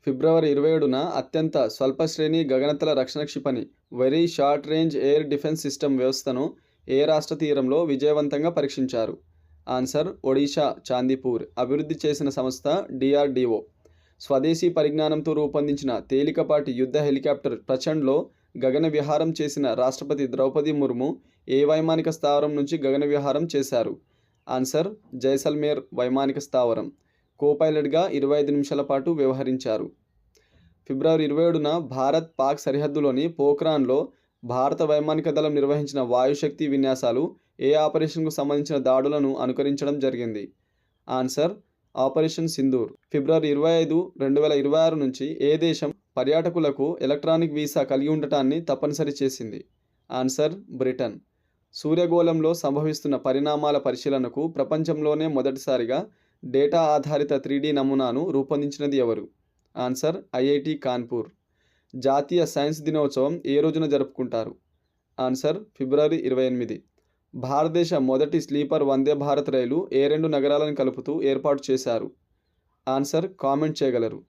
ఫిబ్రవరి 27న అత్యంత స్వల్ప శ్రేణి గగనతల రక్షణ క్షిపణి very short range air defence system వ్యవస్థను ఏ రాష్ట్ర తీరంలో విజయవంతంగా పరీక్షించారు? ఆన్సర్ ఒడిషా చాందీపూర్. అభివృద్ధి చేసిన సంస్థ డిఆర్డిఓ. స్వదేశీ పరిజ్ఞానంతో రూపొందించిన తేలికపాటి యుద్ధ హెలికాప్టర్ ప్రచండ్లో గగన విహారం చేసిన రాష్ట్రపతి ద్రౌపది ముర్ము ఏ వైమానిక స్థావరం నుంచి గగన విహారం చేశారు? ఆన్సర్ జైసల్మేర్ వైమానిక స్థావరం. కోపైలట్గా 25 నిమిషాల పాటు వ్యవహరించారు. ఫిబ్రవరి 27న భారత్ పాక్ సరిహద్దులోని పోఖ్రాన్లో భారత వైమానిక దళం నిర్వహించిన వాయుశక్తి విన్యాసాలు ఏ ఆపరేషన్కు సంబంధించిన దాడులను అనుకరించడం జరిగింది? Answer operation Sindoor. ఫిబ్రవరి 25, 2026 నుంచి ఏ దేశం పర్యాటకులకు ఎలక్ట్రానిక్ వీసా కలిగి ఉండటాన్ని తప్పనిసరి చేసింది? Answer Britain. సూర్యగోళంలో సంభవిస్తున్న పరిణామాల పరిశీలనకు ప్రపంచంలోనే మొదటిసారిగా డేటా ఆధారిత 3D నమూనాను రూపొందించినది ఎవరు? Answer IIT Kanpur. జాతీయ సైన్స్ దినోత్సవం ఏ రోజున జరుపుకుంటారు? ఆన్సర్ ఫిబ్రవరి 28. భారతదేశ మొదటి స్లీపర్ వందే భారత్ రైలు ఏ 2 నగరాలను కలుపుతూ ఏర్పాటు చేశారు? ఆన్సర్ కామెంట్ చేయగలరు.